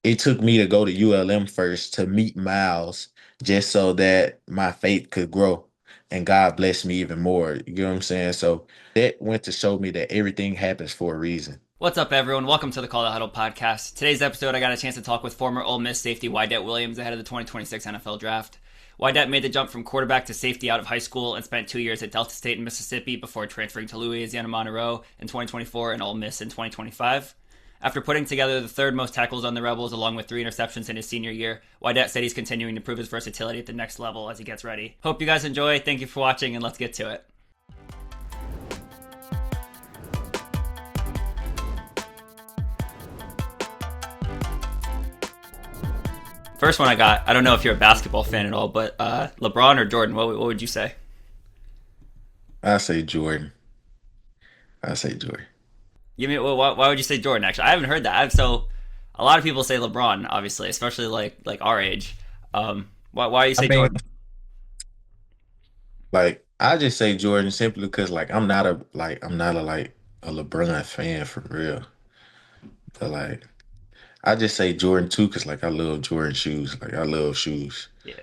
it took me to go to ULM first to meet Miles, just so that my faith could grow. And God blessed me even more. You know what I'm saying? So that went to show me that everything happens for a reason. What's up, everyone? Welcome to the Call The Huddle podcast. Today's episode, I got a chance to talk with former Ole Miss safety Wydett Williams ahead of the 2026 NFL Draft. Wydett made the jump from quarterback to safety out of high school and spent 2 years at Delta State in Mississippi before transferring to Louisiana-Monroe in 2024 and Ole Miss in 2025. After putting together the third most tackles on the Rebels along with 3 interceptions in his senior year, Wydett said he's continuing to prove his versatility at the next level as he gets ready. Hope you guys enjoy. Thank you for watching, and let's get to it. First one I got, I don't know if you're a basketball fan at all, but LeBron or Jordan, what would you say? I say Jordan. I say Jordan. You mean why would you say Jordan? Actually, I haven't heard that. So a lot of people say LeBron, obviously, especially like our age. Why you I say mean, Jordan? like I just say Jordan simply because I'm not a a LeBron fan for real. But I just say Jordan too because I love Jordan shoes. Like I love shoes. Yeah,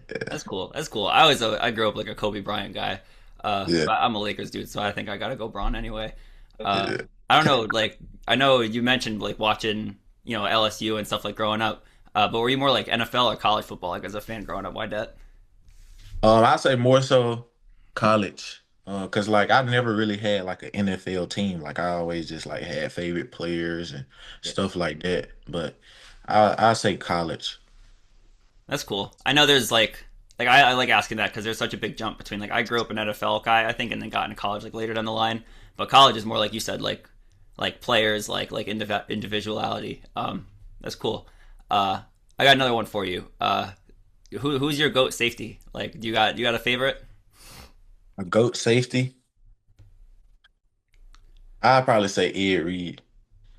Yeah. that's cool. That's cool. I grew up like a Kobe Bryant guy, Yeah. but I'm a Lakers dude, so I think I gotta go Bron anyway. Uh, Yeah. I don't know. Like I know you mentioned like watching LSU and stuff like growing up, but were you more like NFL or college football? Like as a fan growing up, why that? I say more so college. Cause I never really had like an NFL team. Like I always just had favorite players and stuff like that. But I say college. That's cool. I know there's I like asking that because there's such a big jump between like I grew up an NFL guy I think and then got into college like later down the line, but college is more like you said like players like individuality. That's cool. I got another one for you. Who's your goat safety? Like do you got a favorite? A GOAT safety. I'd probably say Ed Reed.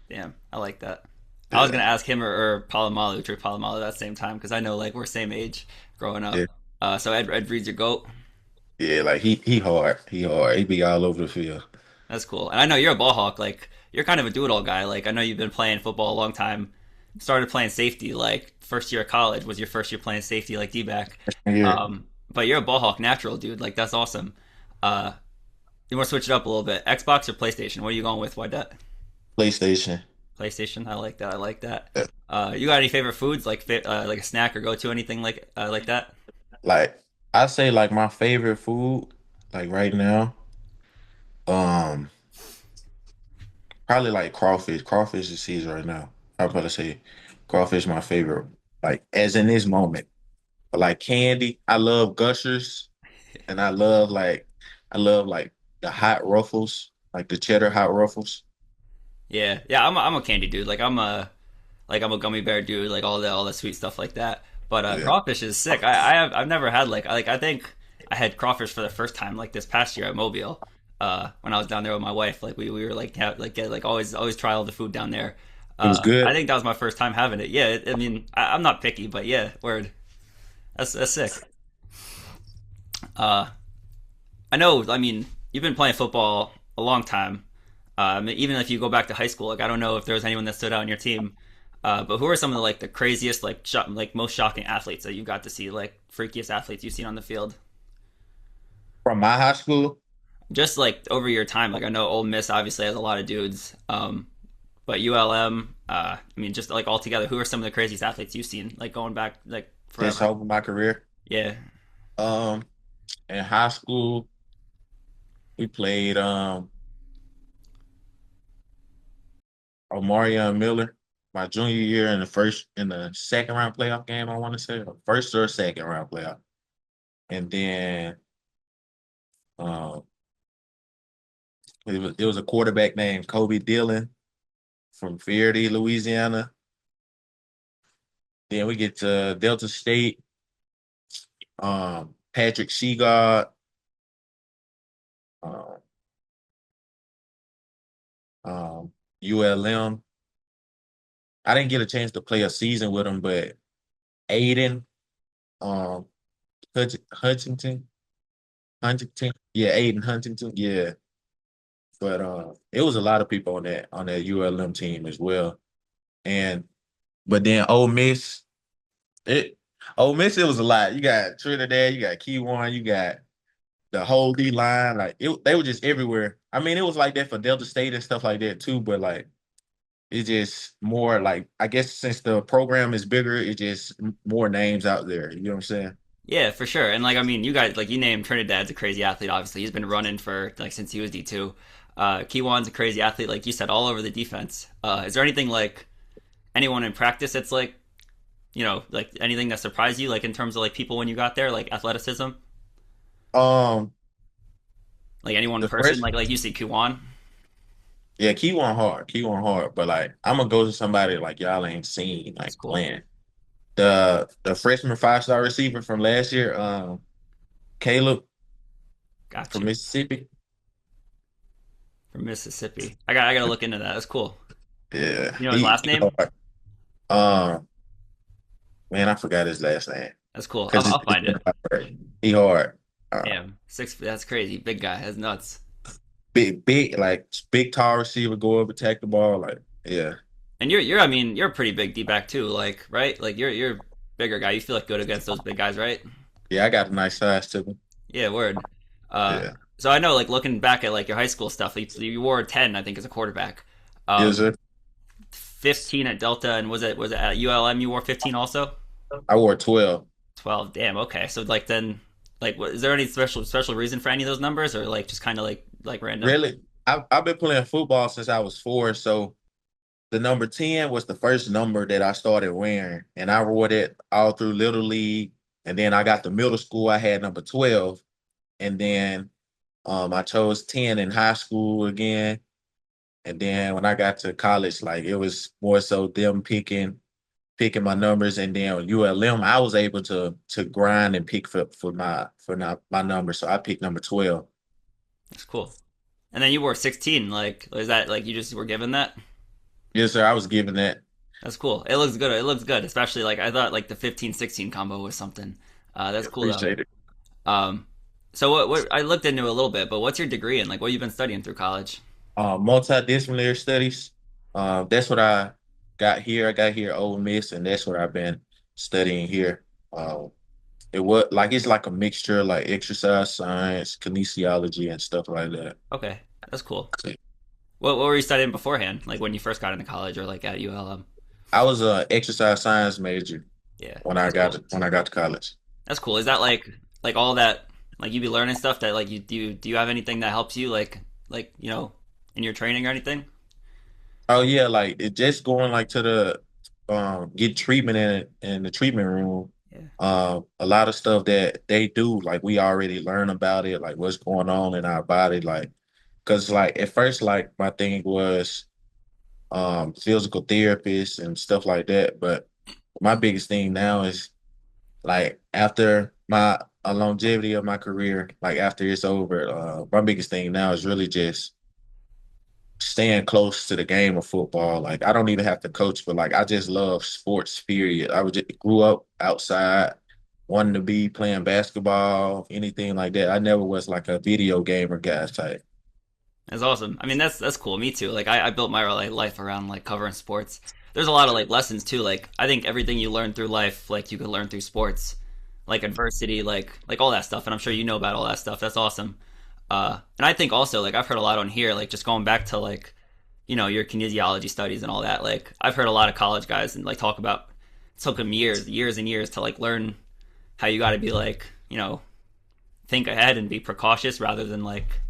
Damn, I like that. I was Yeah. gonna ask him or Palomalu, Trey Palomalu at the same time because I know like we're same age growing Yeah. up. So Ed Reed's your goat. Yeah, he hard. He hard. He be all over the field. That's cool. And I know you're a ball hawk. Like you're kind of a do-it-all guy. Like I know you've been playing football a long time. Started playing safety like first year of college was your first year playing safety like D-back. Yeah. But you're a ball hawk natural, dude. Like that's awesome. Uh, you want to switch it up a little bit? Xbox or PlayStation? What are you going with? Why that? PlayStation. PlayStation. I like that. I like that. Yeah. You got any favorite foods like a snack or go to anything like that? Like I say my favorite food right now, um probably crawfish. Crawfish is season right now. I'm about to say crawfish my favorite. As in this moment. But candy, I love Gushers and I love the hot ruffles, like the cheddar hot ruffles. Yeah, yeah. I'm a candy dude. I'm a gummy bear dude, like all the sweet stuff like that. But Yeah. crawfish is sick. I've never had I think I had crawfish for the first time like this past year at Mobile. When I was down there with my wife, like we were get like always try all the food down there. It was I good. think that was my first time having it. Yeah, I mean I'm not picky, but yeah, word. That's sick. Uh, I know. I mean you've been playing football a long time. Even if you go back to high school, like I don't know if there was anyone that stood out on your team. But who are some of the craziest like most shocking athletes that you got to see, like freakiest athletes you've seen on the field? From my high school, Just like over your time, like I know Ole Miss obviously has a lot of dudes, but ULM, I mean just like all together, who are some of the craziest athletes you've seen like going back like just forever? over my career. Yeah, Um, in high school, we played Omarion Miller my junior year in the second round playoff game, I want to say, or first or second round playoff. And then um it was a quarterback named Kobe Dillon from Fierdy, Louisiana. Then we get to Delta State, Patrick Seagard, um, ULM. I didn't get a chance to play a season with him, but Aiden, um, Huntington, Huntington, yeah, Aiden Huntington, yeah. But it was a lot of people on that ULM team as well. And But then it Ole Miss, it was a lot. You got Trinidad, you got Key you got the whole D line. Like they were just everywhere. I mean, it was like that for Delta State and stuff like that too. But like it's just more like I guess since the program is bigger, it's just more names out there. You know what I'm saying? Yeah, for sure. And like, I mean, you guys, like, you named Trinidad's a crazy athlete. Obviously, he's been running for like since he was D2. Kiwan's a crazy athlete, like you said, all over the defense. Is there anything like anyone in practice that's like, like anything that surprised you, like in terms of like people when you got there, like athleticism, Um, like anyone in the person, fresh, like you see Kiwan. yeah, Key one hard. But like I'm gonna go to somebody like y'all ain't seen That's like cool. playing. The freshman 5-star receiver from last year, Caleb Got from you. Mississippi. From Mississippi. I gotta look into that. That's cool. Yeah, You know his last he name? hard. Um, man, I forgot his last name That's cool. because I'll it's find been it. hard. He hard. Damn, six. That's crazy. Big guy. That's nuts. Big, like big, tall receiver, go up, attack the ball. Like, yeah, And you're I mean you're a pretty big D back too, like right? Like you're a bigger guy. You feel like good against those big guys, right? yeah, I got a nice size to him. Yeah, word. Uh, Yeah, so I know like looking back at like your high school stuff, you wore 10, I think, as a quarterback. yes, sir. 15 at Delta, and was it at ULM you wore 15 also? I wore 12. 12. Damn. Okay. So like then like is there any special reason for any of those numbers, or like just kind of like random? Really, I've been playing football since I was 4, so the number 10 was the first number that I started wearing, and I wore that all through Little League. And then I got to middle school, I had number 12, and then I chose 10 in high school again. And then when I got to college, like it was more so them picking my numbers, and then ULM, I was able to grind and pick for my number. So I picked number 12. That's cool. And then you wore 16. Like is that like you just were given that? Yes, sir. I was given that. That's cool. It looks good. It looks good, especially like I thought like the 15-16 combo was something. That's cool though. Appreciate it. Um, so what I looked into a little bit, but what's your degree in? Like what you've been studying through college? Multidisciplinary studies. That's what I got here. I got here at Ole Miss, and that's what I've been studying here. It was like it's like a mixture, like exercise science, kinesiology, and stuff like that. Okay, that's cool. What were you studying beforehand? Like when you first got into college or like at ULM? I was a exercise science major Yeah, when I that's got cool. to, when I got to college. That's cool. Is that like all that like you be learning stuff that like you do you have anything that helps you like in your training or anything? Oh yeah, like it just going like to the get treatment in the treatment room. Yeah, A lot of stuff that they do, like we already learn about it, like what's going on in our body, like because like at first, like my thing was physical therapists and stuff like that. But my biggest thing now is like after my a longevity of my career, like after it's over, my biggest thing now is really just staying close to the game of football. Like I don't even have to coach, but like I just love sports. Period. I grew up outside, wanting to be playing basketball, anything like that. I never was like a video gamer guy type. that's awesome. I mean that's cool. Me too. Like I built my like life around like covering sports. There's a lot of like lessons too. Like I think everything you learn through life, like you can learn through sports, like adversity, like all that stuff. And I'm sure you know about all that stuff. That's awesome. And I think also like I've heard a lot on here, like just going back to like your kinesiology studies and all that. Like I've heard a lot of college guys and like talk about it took them years and years to like learn how you got to be like think ahead and be precautious rather than like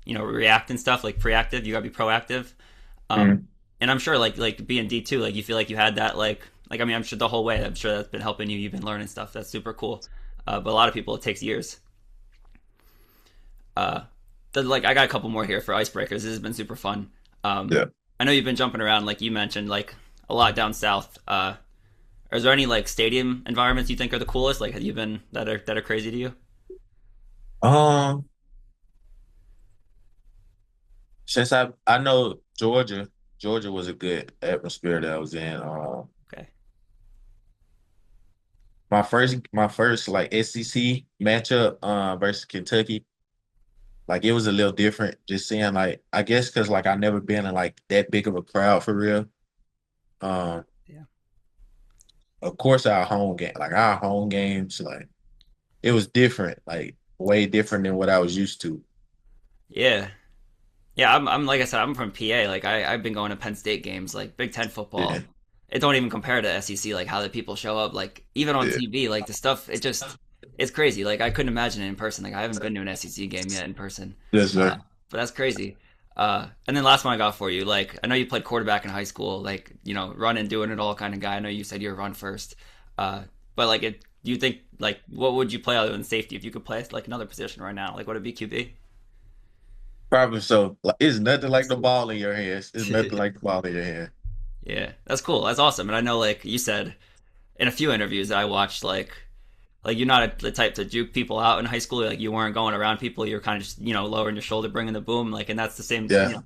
react and stuff like preactive. You got to be proactive. Um, Mm. and I'm sure like being D2, like you feel like you had that like I mean I'm sure the whole way. I'm sure that's been helping you. You've been learning stuff. That's super cool. But a lot of people it takes years. Uh, like I got a couple more here for icebreakers. This has been super fun. Um, Yeah. I know you've been jumping around like you mentioned like a lot down south. Is there any like stadium environments you think are the coolest? Like have you been that are crazy to you? Um, since I know Georgia was a good atmosphere that I was in. Okay. My first like SEC matchup versus Kentucky, like it was a little different. Just seeing like I guess because like I never been in like that big of a crowd for real. Um, Yeah. of course our home games, like it was different, like way different than what I was used to. Yeah. Yeah, I'm like I said, I'm from PA. Like I've been going to Penn State games, like Big Ten Yeah, football. It don't even compare to SEC, like how the people show up, like even on yeah, TV, like the stuff. It's crazy. Like I couldn't imagine it in person. Like I haven't been to an SEC game yet in person, yes, uh, sir. but that's crazy. And then last one I got for you. Like I know you played quarterback in high school, like running, doing it all kind of guy. I know you said you were run first, but like do you think like what would you play other than safety if you could play like another position right now? Like would it be QB? Probably so. Like, it's nothing like the ball in your hands. It's nothing like the ball in your hand. Yeah, that's cool. That's awesome. And I know, like you said in a few interviews that I watched, like you're not the type to juke people out in high school. Like you weren't going around people. You're kind of just lowering your shoulder, bringing the boom. Like, and that's the same. Yeah,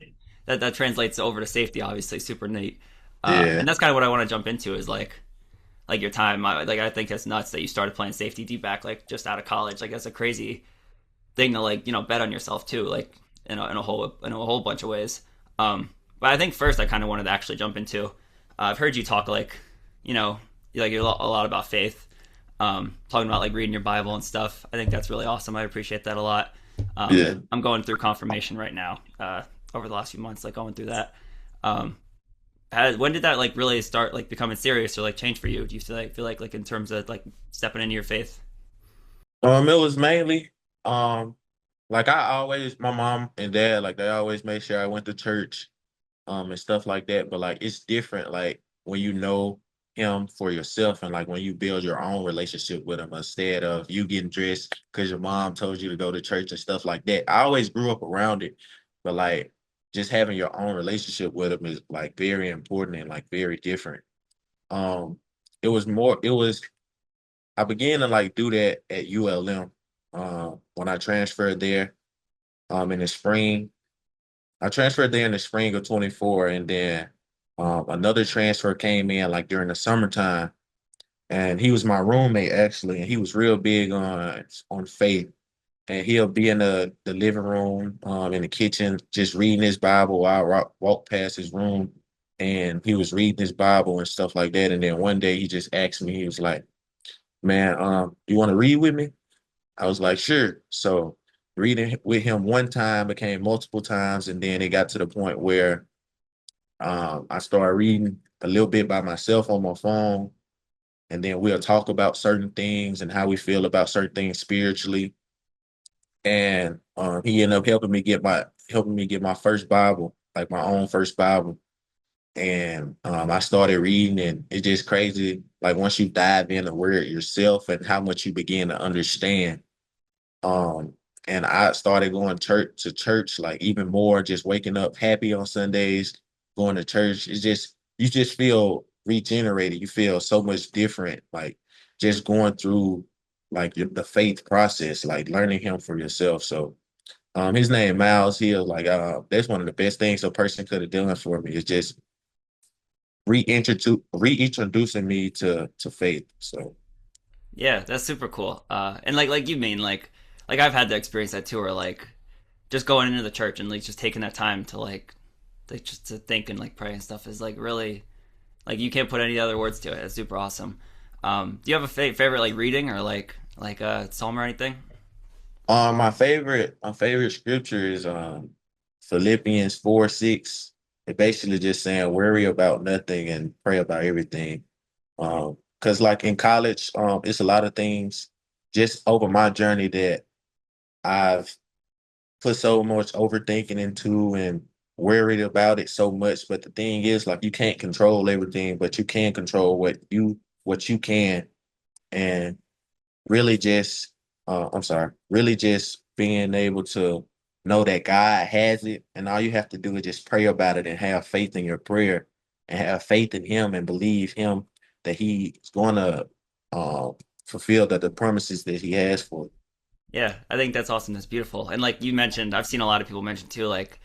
That translates over to safety. Obviously, super neat. yeah. And that's kind of what I want to jump into is like your time. Like I think it's nuts that you started playing safety D back like just out of college. Like that's a crazy thing to like bet on yourself too. Like in a whole bunch of ways. But I think first I kind of wanted to actually jump into. I've heard you talk like you know like a lot about faith, talking about like reading your Bible and stuff. I think that's really awesome. I appreciate that a lot. Yeah. I'm going through confirmation right now, over the last few months, like going through that. Um, when did that like really start like becoming serious or like change for you? Do you feel like in terms of like stepping into your faith? It was mainly, um, like my mom and dad, like they always made sure I went to church, and stuff like that. But like it's different, like when you know him for yourself, and like when you build your own relationship with him instead of you getting dressed because your mom told you to go to church and stuff like that. I always grew up around it, but like just having your own relationship with him is like very important and like very different. Um, it was I began to like do that at ULM, when I transferred there, in the spring. I transferred there in the spring of 24, and then another transfer came in like during the summertime, and he was my roommate actually, and he was real big on faith. And he'll be in the living room, in the kitchen, just reading his Bible while walk past his room, and he was reading his Bible and stuff like that. And then one day he just asked me, he was like, "Man, you want to read with me?" I was like, "Sure." So reading with him one time became multiple times, and then it got to the point where I started reading a little bit by myself on my phone, and then we'll talk about certain things and how we feel about certain things spiritually. And he ended up helping me get my first Bible, like my own first Bible. And I started reading, and it's just crazy. Like once you dive in the word yourself and how much you begin to understand. Um, and I started going to church like even more, just waking up happy on Sundays, going to church. It's just you just feel regenerated. You feel so much different, like just going through like the faith process, like learning him for yourself. So his name Miles Hill, like that's one of the best things a person could have done for me is just reintroducing me to faith. So Yeah, that's super cool. And like you mean like I've had the experience that too, where like just going into the church and like just taking that time to like just to think and like pray and stuff is like really like you can't put any other words to it. It's super awesome. Do you have a favorite like reading or like a psalm or anything? my favorite scripture is Philippians 4:6. It basically just saying worry about nothing and pray about everything. Because like in college, it's a lot of things just over my journey that I've put so much overthinking into and worried about it so much. But the thing is, like you can't control everything, but you can control what you can. And really just I'm sorry, really just being able to know that God has it, and all you have to do is just pray about it and have faith in your prayer and have faith in him and believe him that he's gonna fulfill the promises that he has for you. Yeah, I think that's awesome. That's beautiful. And like you mentioned, I've seen a lot of people mention too, like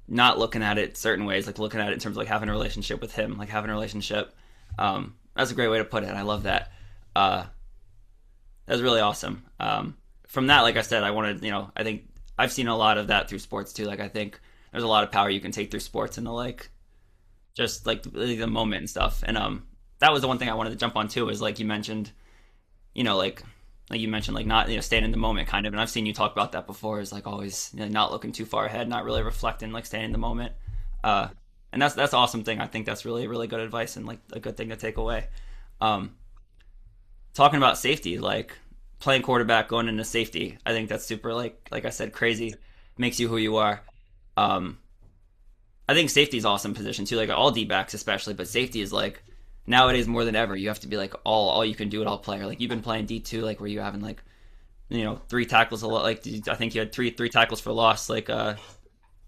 not looking at it certain ways, like looking at it in terms of like having a relationship with him, like having a relationship. That's a great way to put it. I love that. Uh, that's really awesome. From that, like I said, I wanted, I think I've seen a lot of that through sports too. Like I think there's a lot of power you can take through sports into like just like the moment and stuff. And that was the one thing I wanted to jump on too. Is like you mentioned, you know, like you mentioned, like not staying in the moment, kind of. And I've seen you talk about that before. Is like always not looking too far ahead, not really reflecting, like staying in the moment. Uh, and that's awesome thing. I think that's really good advice and like a good thing to take away. Um, Talking about safety, like playing quarterback, going into safety, I think that's super like I said, crazy, makes you who you are. Um, I think safety is awesome position too, like all D backs especially, but safety is like nowadays more than ever. You have to be like all you can do at all player. Like you've been playing D2, like where you having like three tackles a lot. Like I think you had three tackles for loss, like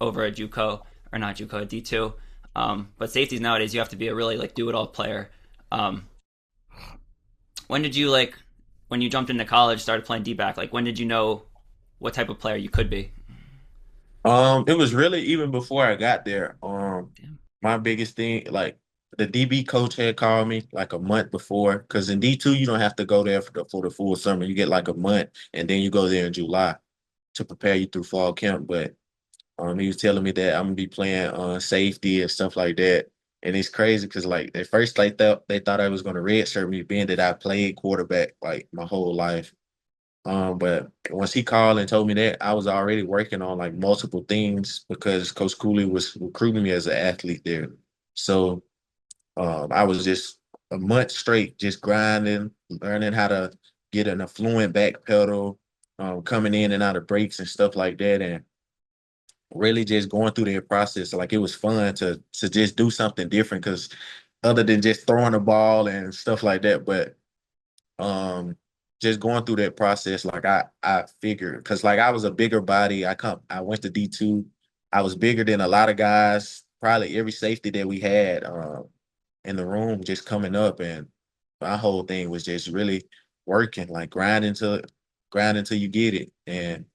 over at JUCO or not JUCO at D2. But safeties nowadays you have to be a really like do it all player. Um, when did you like when you jumped into college, started playing D back? Like when did you know what type of player you could be? It was really even before I got there. Damn. My biggest thing, like the DB coach had called me like a month before, because in D2 you don't have to go there for the full summer. You get like a month, and then you go there in July to prepare you through fall camp. But he was telling me that I'm gonna be playing safety and stuff like that. And it's crazy because like at first they thought I was gonna redshirt me, being that I played quarterback like my whole life. But once he called and told me that, I was already working on like multiple things because Coach Cooley was recruiting me as an athlete there. So I was just a month straight just grinding, learning how to get an affluent back pedal, coming in and out of breaks and stuff like that, and really just going through that process. Like it was fun to just do something different because other than just throwing the ball and stuff like that, but um just going through that process, like I figured, because like I was a bigger body. I went to D2. I was bigger than a lot of guys, probably every safety that we had in the room just coming up, and my whole thing was just really working, like grinding till you get it, and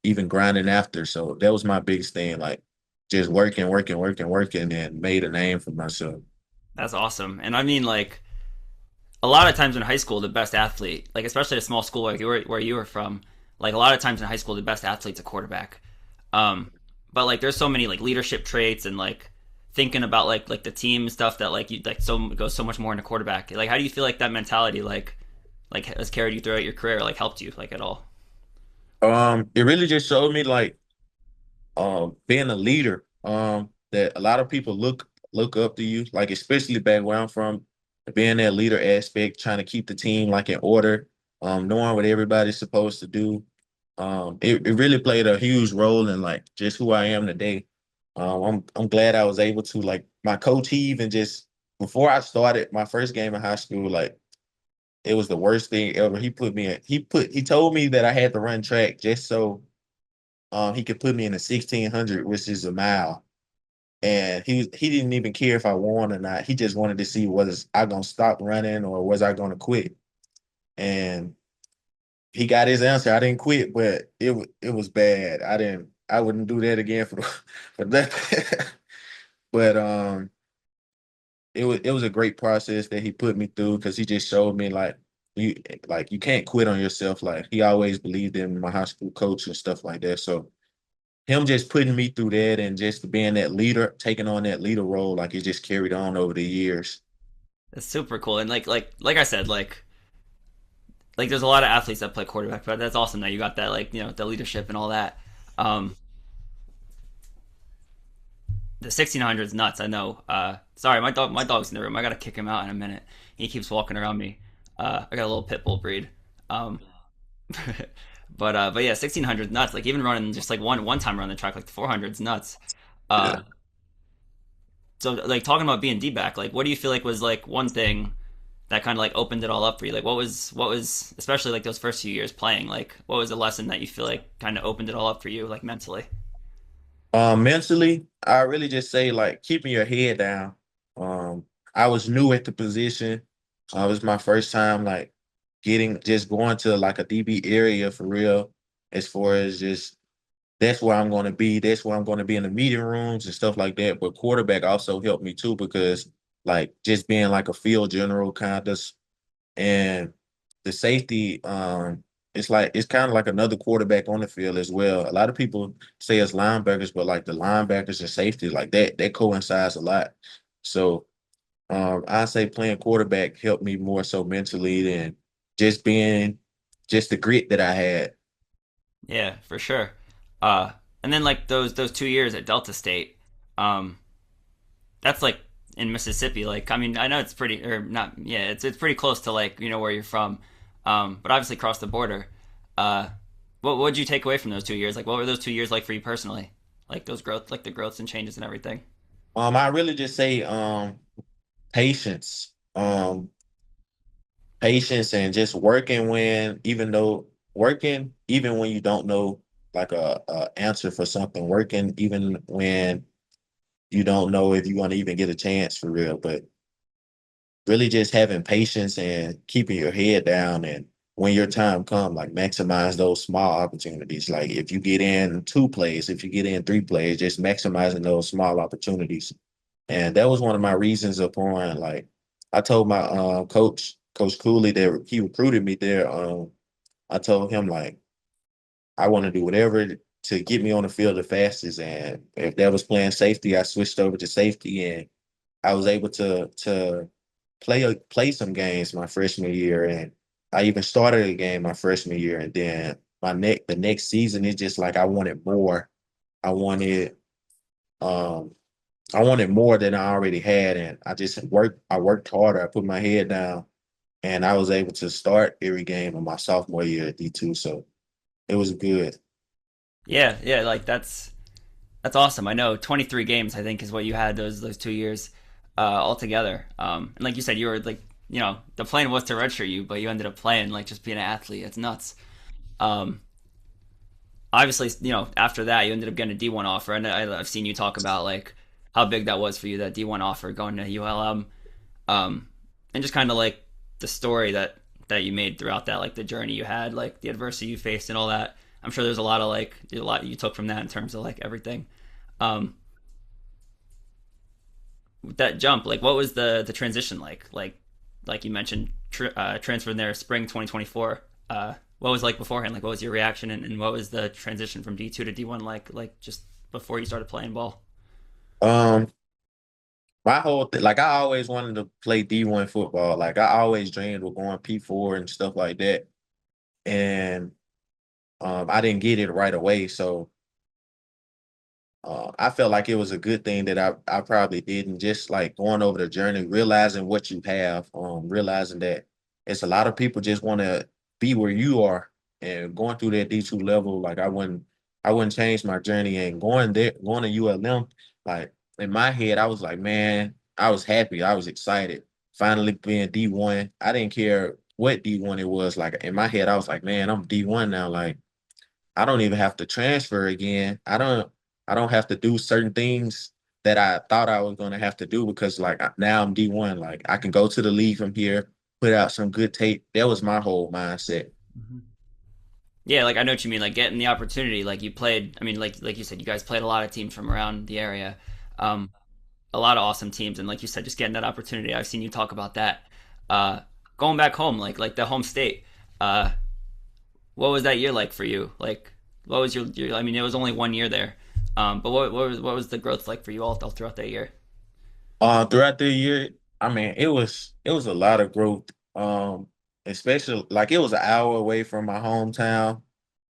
even grinding after. So that was my biggest thing, like just working, and made a name for myself. That's awesome. And I mean like a lot of times in high school, the best athlete, like especially at a small school like where you were from, like a lot of times in high school, the best athlete's a quarterback. Um, but like there's so many like leadership traits and like thinking about like the team stuff that like you like so goes so much more into quarterback. Like how do you feel like that mentality like has carried you throughout your career, like helped you like at all? It really just showed me like being a leader, that a lot of people look up to you, like especially back where I'm from, being that leader aspect, trying to keep the team like in order, knowing what everybody's supposed to do. It really played a huge role in like just who I am today. I'm glad I was able to, like, my coach, he even just before I started my first game in high school, like it was the worst thing ever. He told me that I had to run track just so he could put me in a 1600, which is a mile. And he didn't even care if I won or not. He just wanted to see was I gonna stop running or was I gonna quit. And he got his answer. I didn't quit, but it was bad. I wouldn't do that again for for that. But it was a great process that he put me through because he just showed me you you can't quit on yourself. Like he always believed in my high school coach and stuff like that. So him just putting me through that and just being that leader, taking on that leader role, like it just carried on over the years. It's super cool. And like I said, like there's a lot of athletes that play quarterback, but that's awesome that you got that like the leadership and all that. Um, the 1600 is nuts. I know. Sorry, my dog's in the room. I gotta kick him out in a minute. He keeps walking around me. I got a little pit bull breed. Um, but yeah, 1600 is nuts. Like even running just like one time around the track, like the 400 is nuts. Uh, Yeah. so like talking about being D back, like what do you feel like was like one thing that kind of like opened it all up for you? Like what was especially like those first few years playing, like what was a lesson that you feel like kind of opened it all up for you, like mentally? Mentally, I really just say like keeping your head down. I was new at the position. It was my first time like just going to like a DB area for real, as far as just that's where I'm going to be. That's where I'm going to be in the meeting rooms and stuff like that. But quarterback also helped me too because like just being like a field general kind of, and the safety, it's kind of like another quarterback on the field as well. A lot of people say it's linebackers, but like the linebackers and safety, like that coincides a lot. So I say playing quarterback helped me more so mentally than just being just the grit that I had. Yeah, for sure. Uh, and then like those 2 years at Delta State, um, that's like in Mississippi. Like, I mean, I know it's pretty or not. Yeah, it's pretty close to like where you're from, but obviously across the border. Uh, what did you take away from those 2 years? Like, what were those 2 years like for you personally? Like those growth, like the growths and changes and everything. I really just say patience. Patience and just working when working even when you don't know like a answer for something, working even when you don't know if you're gonna even get a chance for real. But really just having patience and keeping your head down and when your time comes, like maximize those small opportunities. Like if you get in 2 plays, if you get in 3 plays, just maximizing those small opportunities. And that was one of my reasons upon like I told my Coach Cooley that he recruited me there. I told him like I want to do whatever to get me on the field the fastest. And if that was playing safety, I switched over to safety and I was able to play some games my freshman year, and I even started a game my freshman year. And then the next season, it's just like I wanted more. I wanted um I wanted more than I already had, and I just worked. I worked harder. I put my head down, and I was able to start every game of my sophomore year at D2. So it was good. Yeah, yeah, like that's awesome. I know 23 games I think is what you had those 2 years altogether. And like you said, you were like the plan was to redshirt you, but you ended up playing like just being an athlete. It's nuts. Um, Obviously, after that, you ended up getting a D1 offer, and I've seen you talk about like how big that was for you, that D1 offer going to ULM, um, and just kind of like the story that you made throughout that, like the journey you had, like the adversity you faced, and all that. I'm sure there's a lot you took from that in terms of like everything. Um, that jump, like what was the transition like you mentioned transferred there spring 2024. What was like beforehand? Like what was your reaction, and what was the transition from D2 to D1 like just before you started playing ball? Um, my like I always wanted to play D1 football. Like I always dreamed of going P4 and stuff like that. And I didn't get it right away. So I felt like it was a good thing that I probably didn't just like going over the journey, realizing what you have, realizing that it's a lot of people just want to be where you are and going through that D2 level. Like I wouldn't change my journey and going to ULM. Like in my head, I was like, man, I was happy. I was excited. Finally being D1. I didn't care what D1 it was. Like in my head, I was like, man, I'm D1 now. Like, I don't even have to transfer again. I don't have to do certain things that I thought I was gonna have to do because like now I'm D1. Like I can go to the league from here, put out some good tape. That was my whole mindset. Mm-hmm. Yeah, like I know what you mean. Like getting the opportunity, like you played. I mean, like you said, you guys played a lot of teams from around the area, um, a lot of awesome teams, and like you said, just getting that opportunity. I've seen you talk about that. Uh, Going back home, like the home state. Uh, what was that year like for you? Like, what was your I mean, it was only 1 year there, but what was the growth like for you all throughout that year? Throughout the year, I mean, it was a lot of growth. Especially like it was an hour away from my hometown.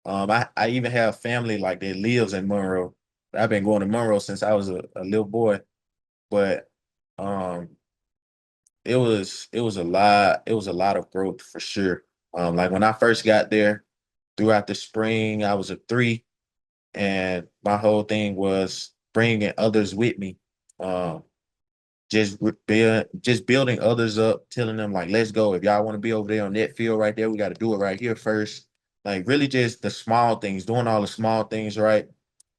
I even have family like that lives in Monroe. I've been going to Monroe since I was a little boy, but um it was a lot of growth for sure. Like when I first got there throughout the spring, I was a 3 and my whole thing was bringing others with me. Um, just building others up, telling them like, let's go. If y'all want to be over there on that field right there, we got to do it right here first. Like really just the small things, doing all the small things right,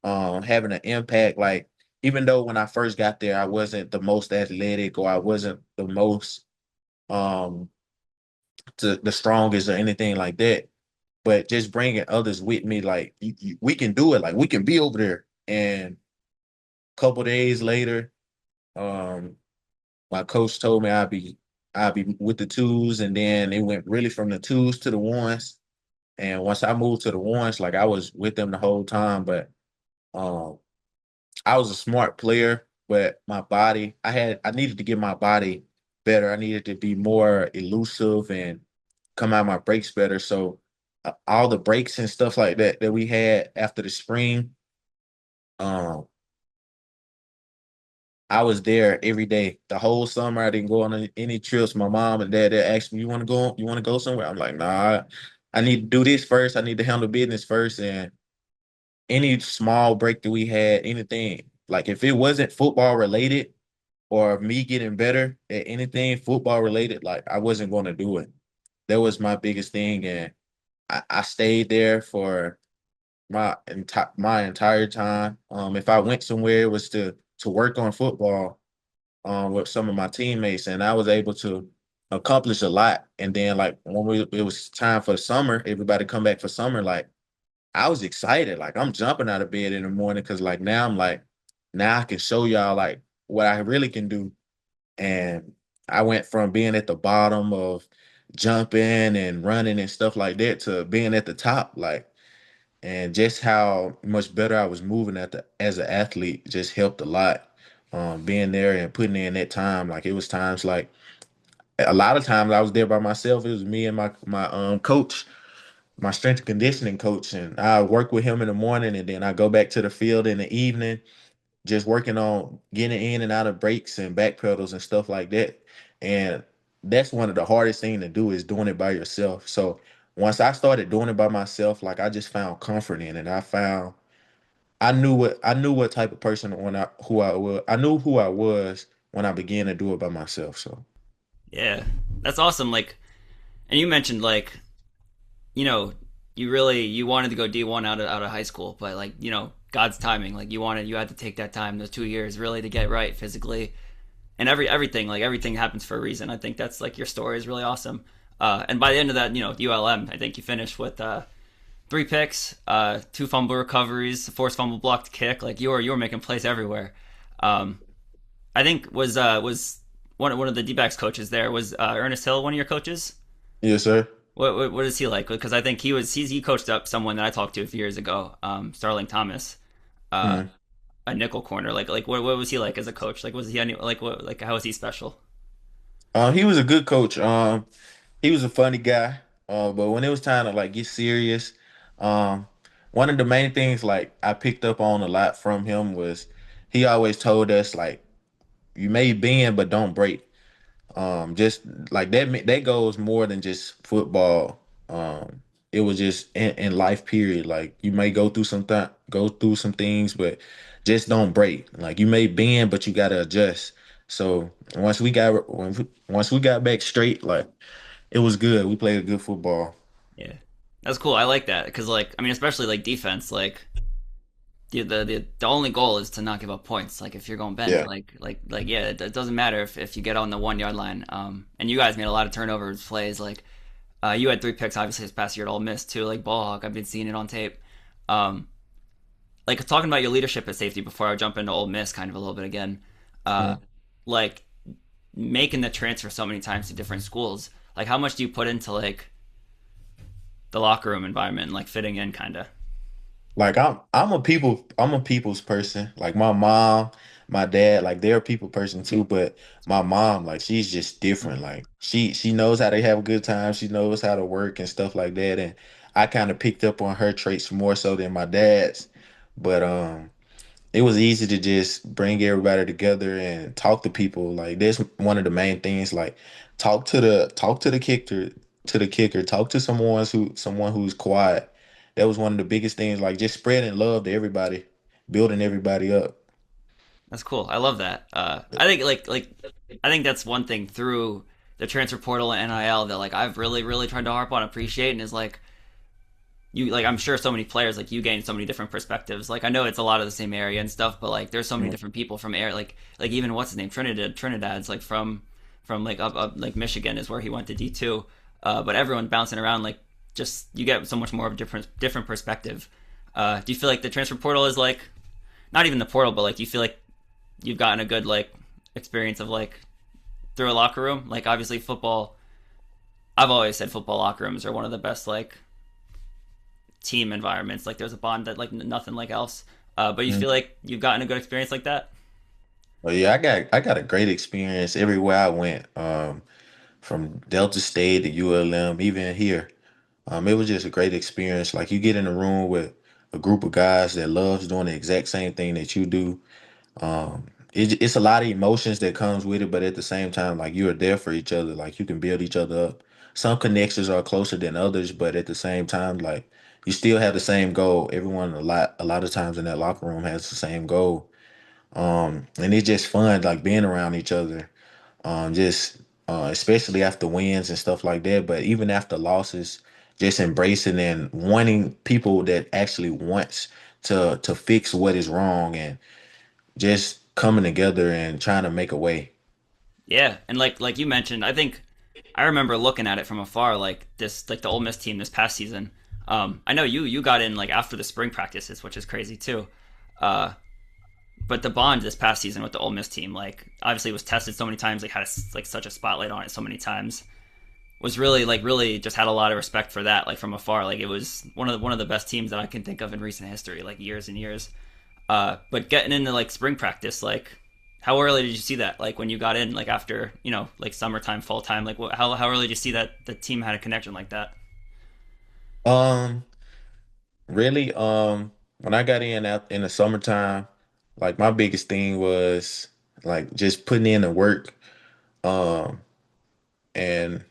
having an impact. Like even though when I first got there, I wasn't the most athletic or I wasn't the most um the strongest or anything like that. But just bringing others with me, like we can do it. Like we can be over there. And a couple days later, um, my coach told me I'd be with the twos, and then it went really from the twos to the ones. And once I moved to the ones, like I was with them the whole time. But um, I was a smart player. but my body, I needed to get my body better. I needed to be more elusive and come out my breaks better. So all the breaks and stuff like that that we had after the spring, um, I was there every day. The whole summer I didn't go on any trips. My mom and dad they asked me, "You want to go? You want to go somewhere?" I'm like, "Nah, I need to do this first. I need to handle business first." And any small break that we had, anything like if it wasn't football related or me getting better at anything football related, like I wasn't going to do it. That was my biggest thing, and I stayed there for my entire time. If I went somewhere, it was to work on football with some of my teammates, and I was able to accomplish a lot. And then, like when it was time for summer, everybody come back for summer. Like I was excited, like I'm jumping out of bed in the morning because like now I'm like now I can show y'all like what I really can do. And I went from being at the bottom of jumping and running and stuff like that to being at the top, like and just how much better I was moving as an athlete just helped a lot. Being there and putting in that time, like it was times like a lot of times I was there by myself. It was me and my coach, my strength and conditioning coach, and I work with him in the morning, and then I go back to the field in the evening, just working on getting in and out of breaks and back pedals and stuff like that. And that's one of the hardest things to do is doing it by yourself. So once I started doing it by myself, like I just found comfort in it. I knew what type of person when I who I was. I knew who I was when I began to do it by myself. So Yeah, that's awesome. Like, and you mentioned like you know you wanted to go D1 out of high school, but like God's timing. Like you had to take that time, those 2 years, really to get right physically and everything happens for a reason. I think that's like your story is really awesome. And by the end of that, ULM, I think you finished with 3 picks, 2 fumble recoveries, a forced fumble blocked kick. Like you were making plays everywhere. Um, I think was one of the D-backs coaches there was Ernest Hill, one of your coaches. yes, sir. What is he like? Because I think he coached up someone that I talked to a few years ago, Starling Thomas, uh, Mhm. a nickel corner. Like what was he like as a coach? Like was he like what like how was he special? He was a good coach. He was a funny guy. But when it was time to like get serious, um, one of the main things like I picked up on a lot from him was he always told us like you may bend but don't break. Just like that goes more than just football. It was just in life period. Like you may go through some things, but just don't break. Like you may bend, but you gotta adjust. So once we got back straight, like it was good. We played a good football. Yeah, that's cool. I like that because like I mean, especially like defense, like the only goal is to not give up points. Like if you're going bend, Yeah. like yeah, it doesn't matter if you get on the 1 yard line. And you guys made a lot of turnovers plays. Like you had 3 picks obviously this past year at Ole Miss too. Like ball hawk, I've been seeing it on tape. Um, like talking about your leadership at safety before I jump into Ole Miss kind of a little bit again. Uh, Mhm. like making the transfer so many times to different schools. Like how much do you put into like the locker room environment and like fitting in kind of? Like I'm a people's person. Like my mom, my dad, like they're a people person too, but my mom, like she's just different. Like she knows how to have a good time. She knows how to work and stuff like that. And I kind of picked up on her traits more so than my dad's. But it was easy to just bring everybody together and talk to people. Like that's one of the main things. Like talk to the kicker, talk to someone who's quiet. That was one of the biggest things. Like just spreading love to everybody, building everybody up. That's cool. I love that. I think I think that's one thing through the transfer portal and NIL that like I've really tried to harp on appreciating is like you like I'm sure so many players like you gain so many different perspectives. Like I know it's a lot of the same area and stuff, but like there's so many Mhm. different people from air like even what's his name Trinidad's like from like up like Michigan is where he went to D2. But everyone bouncing around like just you get so much more of a different perspective. Do you feel like the transfer portal is like not even the portal, but like do you feel like you've gotten a good like experience of like through a locker room? Like obviously football. I've always said football locker rooms are one of the best like team environments. Like there's a bond that like nothing like else. But you feel Mhm. like you've gotten a good experience like that. But yeah, I got a great experience everywhere I went. From Delta State to ULM, even here. It was just a great experience. Like you get in a room with a group of guys that loves doing the exact same thing that you do. It's a lot of emotions that comes with it, but at the same time, like you are there for each other. Like you can build each other up. Some connections are closer than others, but at the same time, like you still have the same goal. Everyone a lot of times in that locker room has the same goal. And it's just fun, like being around each other. Just especially after wins and stuff like that. But even after losses, just embracing and wanting people that actually wants to fix what is wrong and just coming together and trying to make a way. Yeah, and like you mentioned, I think I remember looking at it from afar, like this, like the Ole Miss team this past season. I know you got in like after the spring practices, which is crazy too. Uh, but the bond this past season with the Ole Miss team, like obviously was tested so many times, like had like such a spotlight on it so many times. Was really like really just had a lot of respect for that, like from afar. Like it was one of the best teams that I can think of in recent history, like years and years. But getting into like spring practice, like how early did you see that? Like when you got in, like after like summertime, fall time, like how early did you see that the team had a connection like that? Um, really, when I got in out in the summertime, like my biggest thing was like just putting in the work. Um, and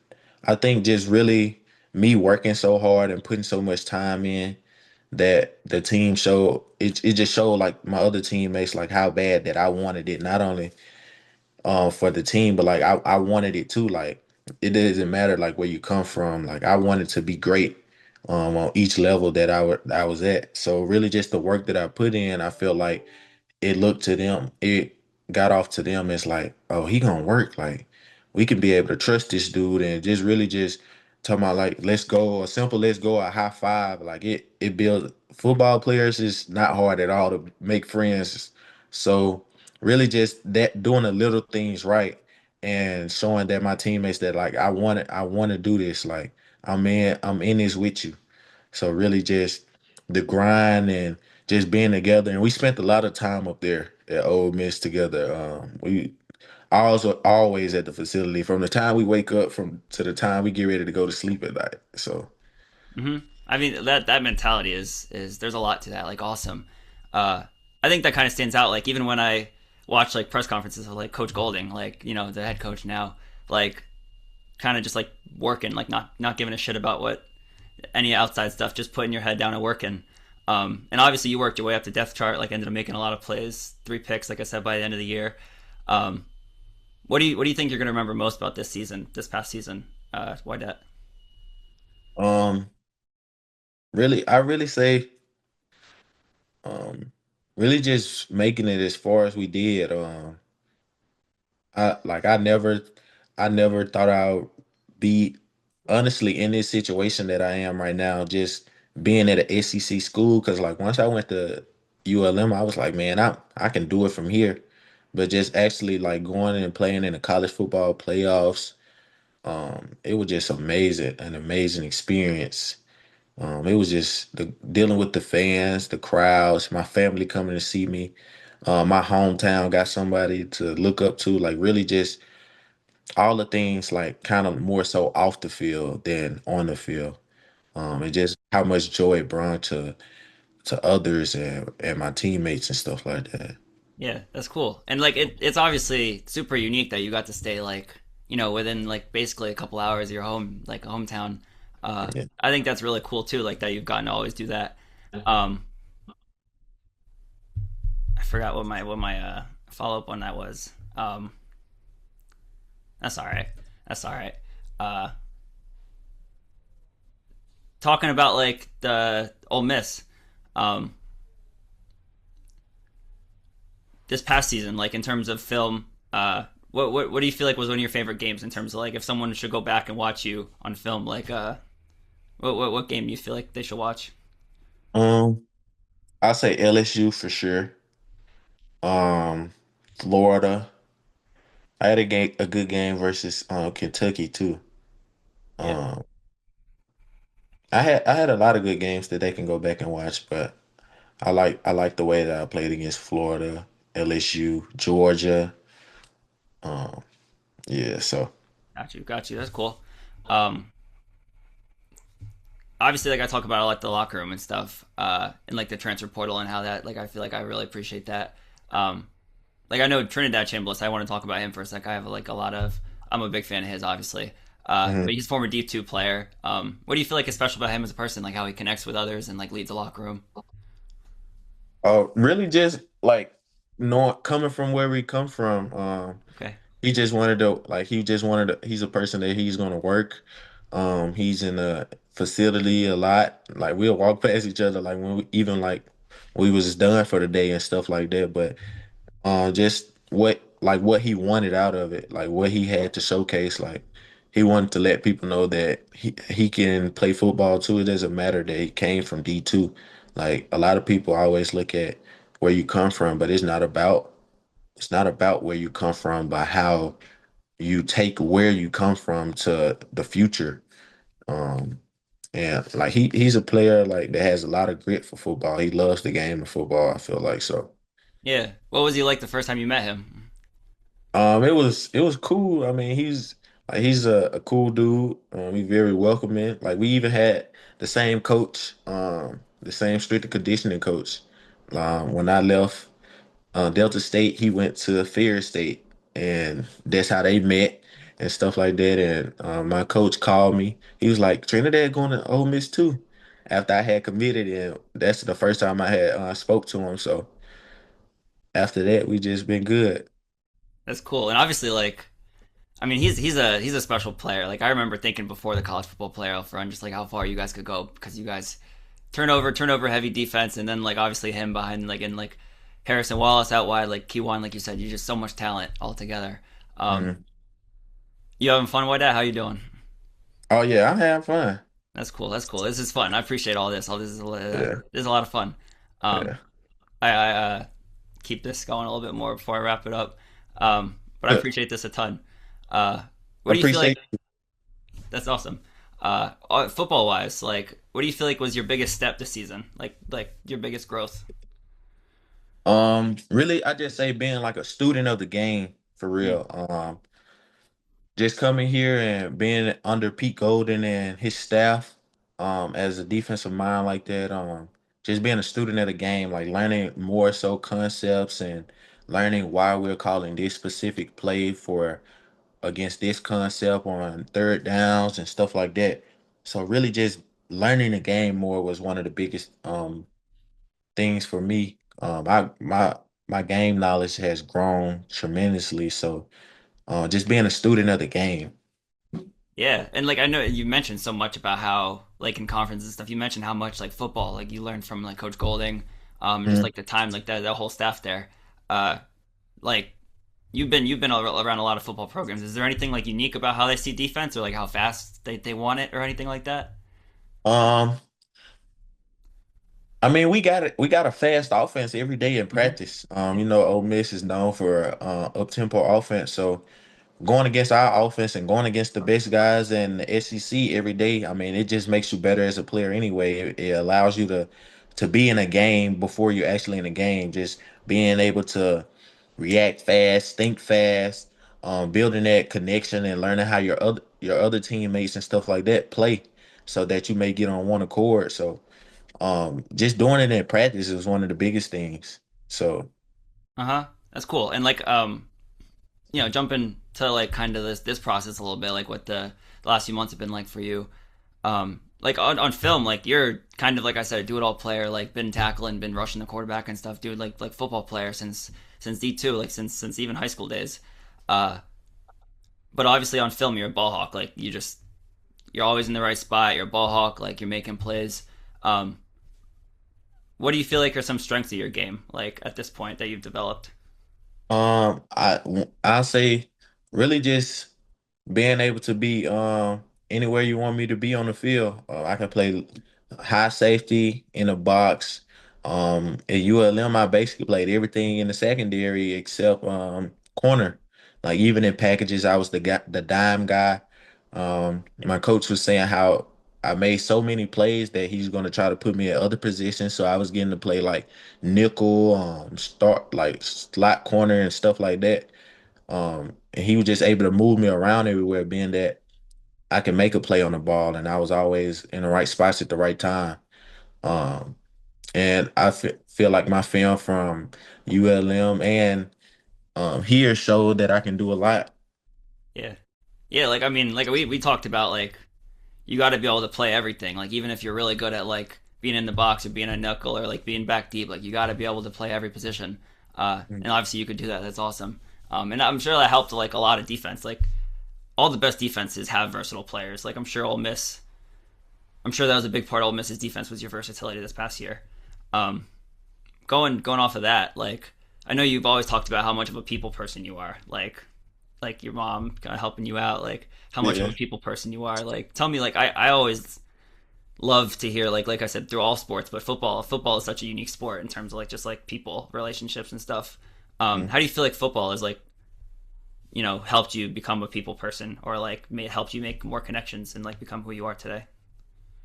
I think just really me working so hard and putting so much time in that the team showed it just showed like my other teammates like how bad that I wanted it, not only for the team, but like I wanted it too. Like it doesn't matter like where you come from. Like I wanted to be great on each level that I was at. So really just the work that I put in, I feel like it looked to them, it got off to them. It's like, oh, he gonna work. Like we can be able to trust this dude and just really just talking about like let's go, a simple let's go, a high five. Like it builds football players is not hard at all to make friends. So really just that doing the little things right and showing that my teammates that like I want to do this. Like I'm in this with you. So really just the grind and just being together. And we spent a lot of time up there at Ole Miss together. We always at the facility from the time we wake up from to the time we get ready to go to sleep at night. So hmm I mean that mentality is there's a lot to that. Like awesome. Uh, I think that kind of stands out. Like even when I watch like press conferences of like Coach Golding, like the head coach now, like kind of just like working, like not giving a shit about what any outside stuff, just putting your head down and working. And obviously you worked your way up the depth chart, like ended up making a lot of plays, 3 picks, like I said, by the end of the year. Um, what do you think you're gonna remember most about this season, this past season? Why that? um really I really say um really just making it as far as we did. I never thought I would be honestly in this situation that I am right now, just being at an SEC school. Cause like once I went to ULM, I was like, man, I can do it from here. But just actually like going and playing in the college football playoffs, it was just an amazing experience. It was just dealing with the fans, the crowds, my family coming to see me. My hometown got somebody to look up to, like really just all the things like kind of more so off the field than on the field. And just how much joy it brought to others and my teammates and stuff like that. Yeah, that's cool. And like it's obviously super unique that you got to stay like within like basically a couple hours of your home, like a hometown. Yeah. I think that's really cool too, like that you've gotten to always do that. Um, I forgot what my follow up on that was. That's all right. That's all right. Uh, Talking about like the Ole Miss, um, this past season, like in terms of film, what do you feel like was one of your favorite games in terms of like if someone should go back and watch you on film, like what game do you feel like they should watch? Um, I say LSU for sure. Florida. I had a good game versus Kentucky too. Yeah, Um, I had a lot of good games that they can go back and watch, but I like the way that I played against Florida LSU, Georgia. Um, yeah, so Got you, got you. That's cool. Um, Obviously, like I talk about, like the locker room and stuff, and like the transfer portal and how that, like I feel like I really appreciate that. Um, like I know Trinidad Chambliss. I want to talk about him for a sec. I have like a lot of. I'm a big fan of his, obviously. But mhm. he's a former D2 player. What do you feel like is special about him as a person? Like how he connects with others and like leads the locker room. Really just like knowing coming from where we come from. Okay. He just wanted to like he just wanted to, he's a person that he's gonna work. He's in the facility a lot. Like we'll walk past each other like when we even like we was done for the day and stuff like that. But just what he wanted out of it, like what he had to showcase. Like he wanted to let people know that he can play football too. It doesn't matter that he came from D2. Like a lot of people always look at where you come from, but it's not about where you come from, but how you take where you come from to the future. Um, and like he's a player like that has a lot of grit for football. He loves the game of football, I feel like so. Yeah. What was he like the first time you met him? It was cool. I mean, he's a cool dude. He's very welcoming. Like we even had the same coach, the same strength and conditioning coach. When I left Delta State, he went to Ferris State, and that's how they met and stuff like that. And my coach called me. He was like, "Trinidad going to Ole Miss too." After I had committed, and that's the first time I had spoke to him. So after that, we just been good. That's cool. And obviously, like, I mean, he's a special player. Like I remember thinking before the college football playoff run, just like how far you guys could go because you guys turnover heavy defense, and then like obviously him behind like and like Harrison Wallace out wide, like Keywan, like you said, you're just so much talent altogether. Mhm. You having fun with that? How you doing? Oh yeah, I had fun. That's cool. That's cool. This is fun. I appreciate all this. All this is Yeah, this is a lot of fun. Um, yeah. I keep this going a little bit more before I wrap it up. But I Yeah. appreciate this a ton. Uh, what do you feel like? Appreciate. That's awesome. Football wise, like, what do you feel like was your biggest step this season? Like your biggest growth? Really, I just say being like a student of the game for Mm. real. Just coming here and being under Pete Golden and his staff, as a defensive mind like that. Just being a student of the game, like learning more so concepts and learning why we're calling this specific play for against this concept on third downs and stuff like that. So really, just learning the game more was one of the biggest things for me. My game knowledge has grown tremendously. So just being a student of the game. Yeah, and like I know you mentioned so much about how like in conferences and stuff, you mentioned how much like football, like you learned from like Coach Golding, and just Mhm. like the time, like that whole staff there. Uh, like you've been around a lot of football programs. Is there anything like unique about how they see defense or like how fast they want it or anything like that? Um, I mean, we got a fast offense every day in Hmm. practice. Ole Miss is known for up tempo offense, so going against our offense and going against the best guys in the SEC every day, I mean, it just makes you better as a player anyway. It allows you to be in a game before you're actually in a game, just being able to react fast, think fast, building that connection and learning how your other teammates and stuff like that play so that you may get on one accord. So just doing it in practice is one of the biggest things. So Uh-huh. That's cool. And like jumping to like kind of this process a little bit, like what the last few months have been like for you. Like on film, like you're kind of like I said, a do it all player, like been tackling, been rushing the quarterback and stuff, dude. Like football player since D2, like since even high school days. Uh, but obviously on film, you're a ball hawk. Like you're always in the right spot. You're a ball hawk. Like you're making plays. Um, what do you feel like are some strengths of your game, like at this point that you've developed? I'll say really just being able to be anywhere you want me to be on the field. I can play high safety in a box. At ULM, I basically played everything in the secondary except corner. Like even in packages, I was the guy, the dime guy. My coach was saying how I made so many plays that he's gonna try to put me at other positions. So I was getting to play like nickel, start like slot corner and stuff like that. And he was just able to move me around everywhere, being that I can make a play on the ball, and I was always in the right spots at the right time. Um, and feel like my film from ULM and here showed that I can do a lot. Yeah. Yeah, like I mean, like we talked about like you got to be able to play everything. Like even if you're really good at like being in the box or being a knuckle or like being back deep, like you got to be able to play every position. And obviously you could do that. That's awesome. And I'm sure that helped like a lot of defense. Like all the best defenses have versatile players. Like I'm sure Ole Miss. I'm sure that was a big part of Ole Miss's defense was your versatility this past year. Um, going off of that, like I know you've always talked about how much of a people person you are. Like your mom kind of helping you out, like how much of Yeah. a people person you are. Like tell me, like I always love to hear like I said through all sports, but football is such a unique sport in terms of like just like people relationships and stuff. How do you feel like football is like helped you become a people person or like helped you make more connections and like become who you are today?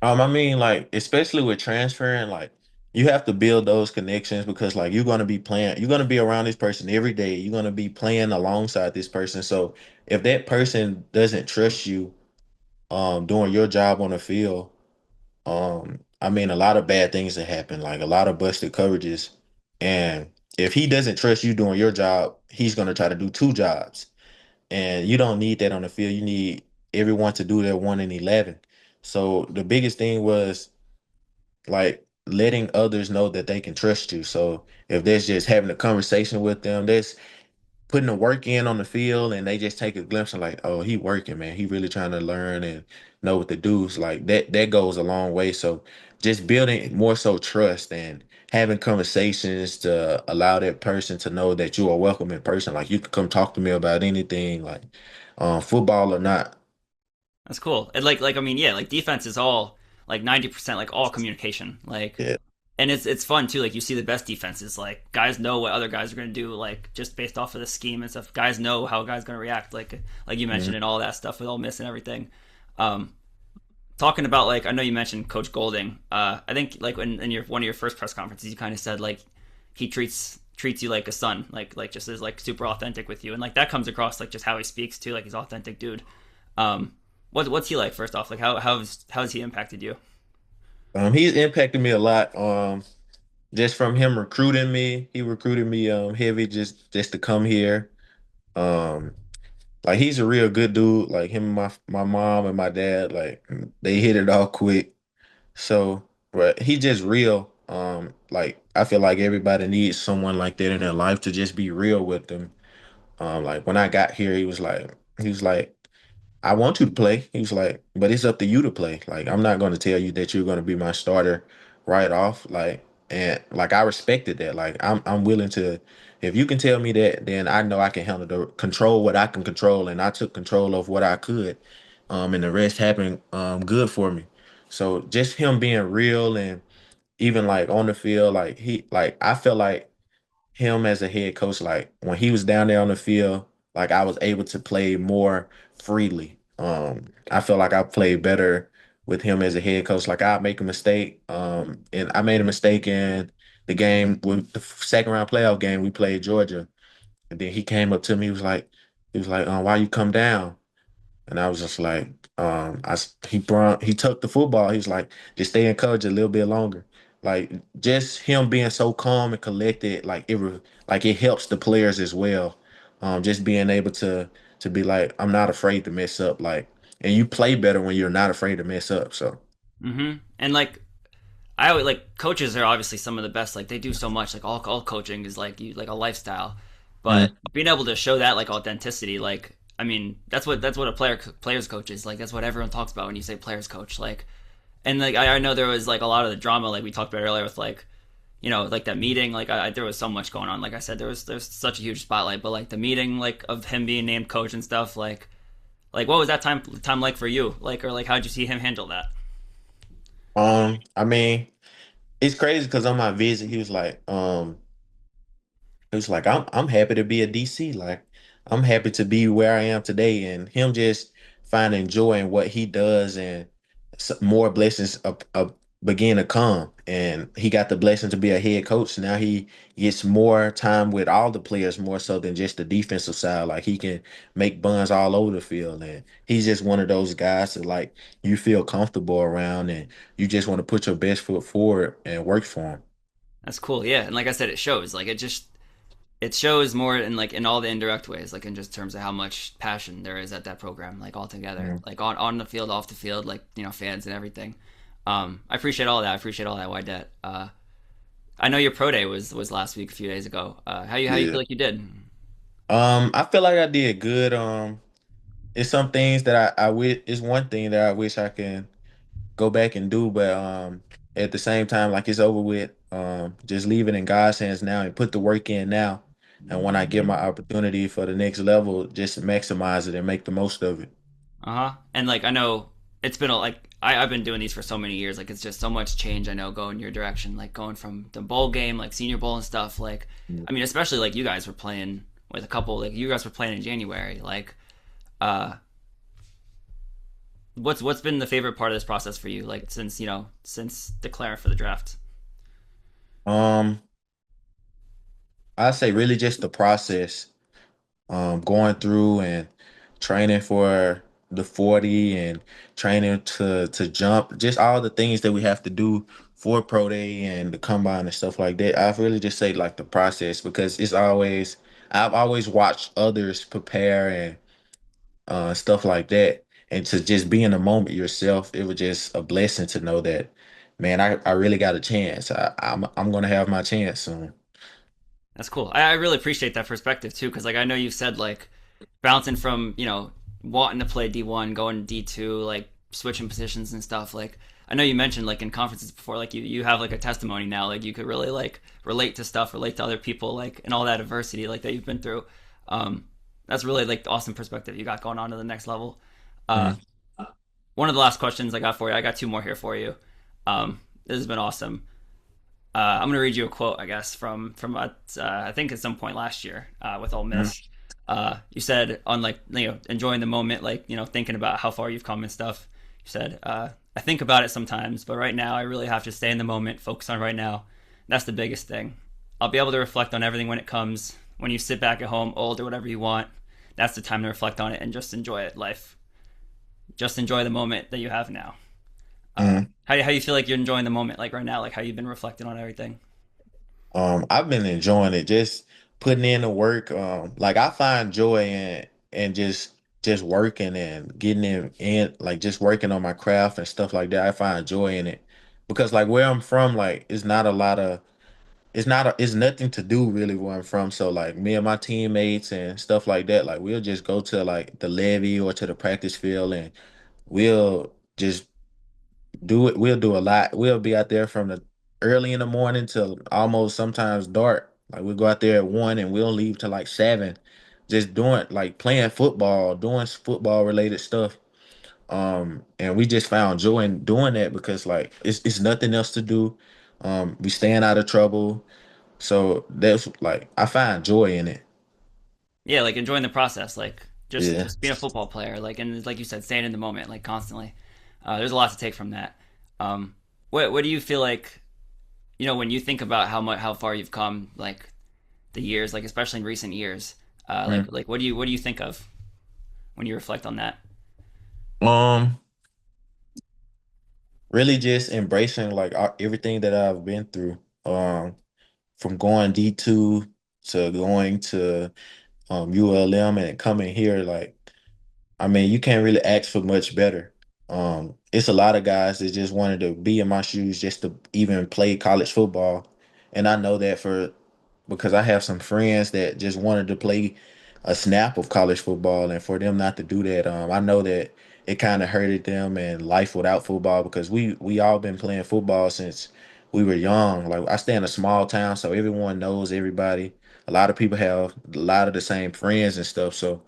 I mean, like, especially with transferring, like, you have to build those connections because, like, you're gonna be around this person every day. You're gonna be playing alongside this person. So if that person doesn't trust you, doing your job on the field, I mean, a lot of bad things that happen, like a lot of busted coverages. And if he doesn't trust you doing your job, he's gonna try to do two jobs. And you don't need that on the field. You need everyone to do their 1 in 11. So the biggest thing was like letting others know that they can trust you. So if there's just having a conversation with them, there's putting the work in on the field and they just take a glimpse and like, oh, he working, man. He really trying to learn and know what to do. It's like that goes a long way. So just building more so trust and having conversations to allow that person to know that you are welcome in person. Like you can come talk to me about anything, like football or not. That's cool. And like I mean, yeah, like defense is all like 90% like all communication. Like Yeah. and it's fun too. Like you see the best defenses, like guys know what other guys are gonna do, like just based off of the scheme and stuff. Guys know how guys gonna react, like you Mhm. mentioned and all that stuff with Ole Miss and everything. Um, talking about like I know you mentioned Coach Golding. I think like in your one of your first press conferences, you kind of said like he treats you like a son, like just is like super authentic with you, and like that comes across like just how he speaks too. Like he's an authentic dude. Um, what's he like first off? Like how's he impacted you? He's impacted me a lot. Just from him recruiting me, he recruited me heavy just to come here. Um, like he's a real good dude. Like him and my mom and my dad, like they hit it off quick. So, but he just real. Like I feel like everybody needs someone like that in their life to just be real with them. Like when I got here, he was like, I want you to play. He was like, but it's up to you to play. Like, I'm not going to tell you that you're going to be my starter right off. Like, and like I respected that. Like, I'm willing to. If you can tell me that, then I know I can handle the control what I can control, and I took control of what I could. And the rest happened good for me. So just him being real and even like on the field, like I felt like him as a head coach, like when he was down there on the field, like I was able to play more freely. I feel like I played better with him as a head coach. Like I make a mistake, and I made a mistake in the game with the second round playoff game we played Georgia, and then he came up to me, he was like, why you come down? And I was just like, he took the football. He was like, just stay encouraged a little bit longer. Like just him being so calm and collected, like it helps the players as well. Just being able to be like, I'm not afraid to mess up. Like, and you play better when you're not afraid to mess up. So, And like I always like coaches are obviously some of the best. Like they do so much. Like all coaching is like you like a lifestyle, but mm, being able to show that like authenticity, like I mean that's what a players coach is. Like that's what everyone talks about when you say players coach. Like and like I know there was like a lot of the drama like we talked about earlier with like like that meeting. Like there was so much going on. Like I said, there's such a huge spotlight, but like the meeting like of him being named coach and stuff. Like what was that time like for you? Like or like how'd you see him handle that? I mean, it's crazy because on my visit, he was like, I'm happy to be a DC. Like, I'm happy to be where I am today. And him just finding joy in what he does and more blessings begin to come, and he got the blessing to be a head coach. Now he gets more time with all the players, more so than just the defensive side. Like he can make buns all over the field, and he's just one of those guys that like you feel comfortable around, and you just want to put your best foot forward and work for him. That's cool. Yeah, and like I said, it shows. Like it shows more in like in all the indirect ways, like in just terms of how much passion there is at that program, like all together, Mhm. like on the field, off the field, like fans and everything. I appreciate all that. I appreciate all that. Wydett. I know your pro day was last week, a few days ago. How you Yeah. feel like you did? I feel like I did good. It's some things that I wish. It's one thing that I wish I can go back and do, but at the same time, like it's over with. Just leave it in God's hands now and put the work in now. And when I get my opportunity for the next level, just maximize it and make the most of it. Uh-huh. And like I know it's been like I've been doing these for so many years. Like it's just so much change I know going your direction. Like going from the bowl game, like senior bowl and stuff. Like I mean, especially like you guys were playing with a couple like you guys were playing in January. Like uh what's been the favorite part of this process for you, like since declaring for the draft? Um, I say really just the process. Going through and training for the 40 and training to jump, just all the things that we have to do for pro day and the combine and stuff like that. I've really just say like the process because I've always watched others prepare and stuff like that. And to just be in the moment yourself, it was just a blessing to know that, man, I really got a chance. I'm gonna have my chance soon. That's cool. I really appreciate that perspective too, because like I know you've said like bouncing from wanting to play D1, going to D2, like switching positions and stuff. Like I know you mentioned like in conferences before, like you have like a testimony now, like you could really like relate to stuff, relate to other people, like and all that adversity like that you've been through. Um, that's really like the awesome perspective you got going on to the next level. Uh, Mhm. one of the last questions I got for you, I got two more here for you. This has been awesome. I'm gonna read you a quote, I guess, from I think at some point last year with Ole Mhm. Miss. You said on like enjoying the moment, like thinking about how far you've come and stuff. You said, I think about it sometimes, but right now I really have to stay in the moment, focus on right now. That's the biggest thing. I'll be able to reflect on everything when it comes. When you sit back at home, old or whatever you want, that's the time to reflect on it and just enjoy it. Life, just enjoy the moment that you have now. Mhm. How you feel like you're enjoying the moment, like right now, like how you've been reflecting on everything. I've been enjoying it, just putting in the work. Like I find joy in and just working and getting in like just working on my craft and stuff like that. I find joy in it because like where I'm from, like it's not a lot of it's nothing to do really where I'm from. So like me and my teammates and stuff like that, like we'll just go to like the levee or to the practice field and we'll just do it. We'll do a lot. We'll be out there from the early in the morning till almost sometimes dark. Like we'll go out there at 1 and we'll leave till like 7, just doing like playing football, doing football related stuff. And we just found joy in doing that because like it's nothing else to do. We staying out of trouble. So that's like I find joy in it. Yeah, like enjoying the process, like Yeah. just being a football player, like and like you said, staying in the moment, like constantly. There's a lot to take from that. Um, what do you feel like? When you think about how far you've come, like the years, like especially in recent years, Mm. like what do you think of when you reflect on that? Um, really just embracing like everything that I've been through. From going D2 to going to ULM and coming here, like I mean, you can't really ask for much better. It's a lot of guys that just wanted to be in my shoes just to even play college football. And I know that because I have some friends that just wanted to play a snap of college football and for them not to do that, I know that it kind of hurted them and life without football because we all been playing football since we were young. Like I stay in a small town, so everyone knows everybody. A lot of people have a lot of the same friends and stuff. So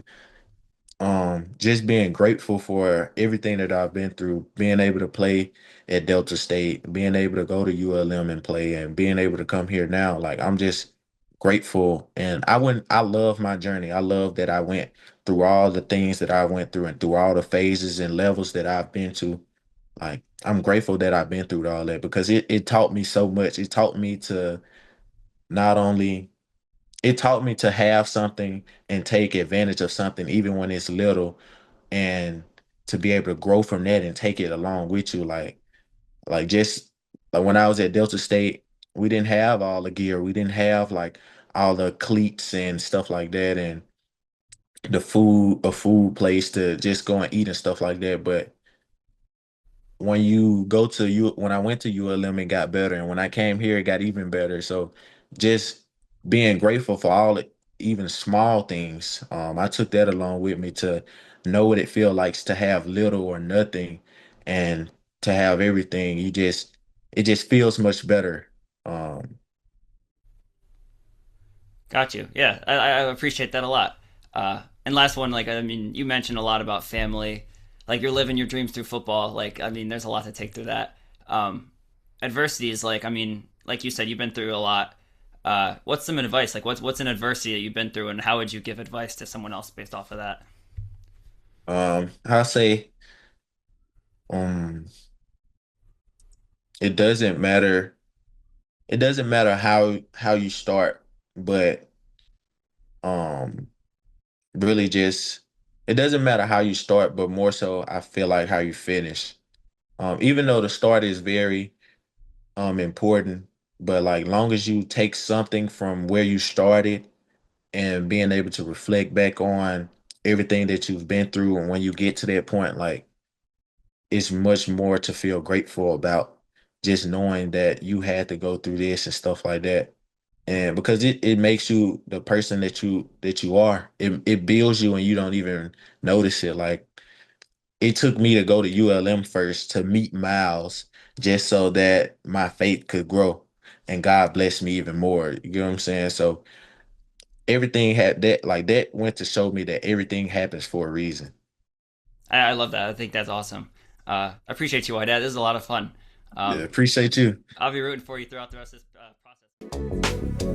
just being grateful for everything that I've been through, being able to play at Delta State, being able to go to ULM and play and being able to come here now, like I'm just grateful. And I love my journey. I love that I went through all the things that I went through and through all the phases and levels that I've been to. Like I'm grateful that I've been through all that because it taught me so much. It taught me to not only it taught me to have something and take advantage of something even when it's little, and to be able to grow from that and take it along with you. Like just like when I was at Delta State, we didn't have all the gear. We didn't have like all the cleats and stuff like that, and a food place to just go and eat and stuff like that. But when you go to you when I went to ULM, it got better, and when I came here, it got even better. So just being grateful for all the even small things, I took that along with me to know what it feels like to have little or nothing, and to have everything. It just feels much better. Um, Got you. Yeah, I appreciate that a lot. And last one, like I mean, you mentioned a lot about family, like you're living your dreams through football. Like I mean, there's a lot to take through that. Adversity is like I mean, like you said, you've been through a lot. What's some advice? Like what's an adversity that you've been through, and how would you give advice to someone else based off of that? I say, um, it doesn't matter. It doesn't matter how you start, but um really just it doesn't matter how you start, but more so I feel like how you finish. Even though the start is very important, but like long as you take something from where you started and being able to reflect back on everything that you've been through, and when you get to that point, like it's much more to feel grateful about, just knowing that you had to go through this and stuff like that. And because it makes you the person that you are. It builds you and you don't even notice it. Like it took me to go to ULM first to meet Miles, just so that my faith could grow. And God blessed me even more. You know what I'm saying? So everything had that, like that went to show me that everything happens for a reason. I love that. I think that's awesome. I appreciate you, Wydad. This is a lot of fun. Yeah, Um, appreciate you. I'll be rooting for you throughout the rest of this process.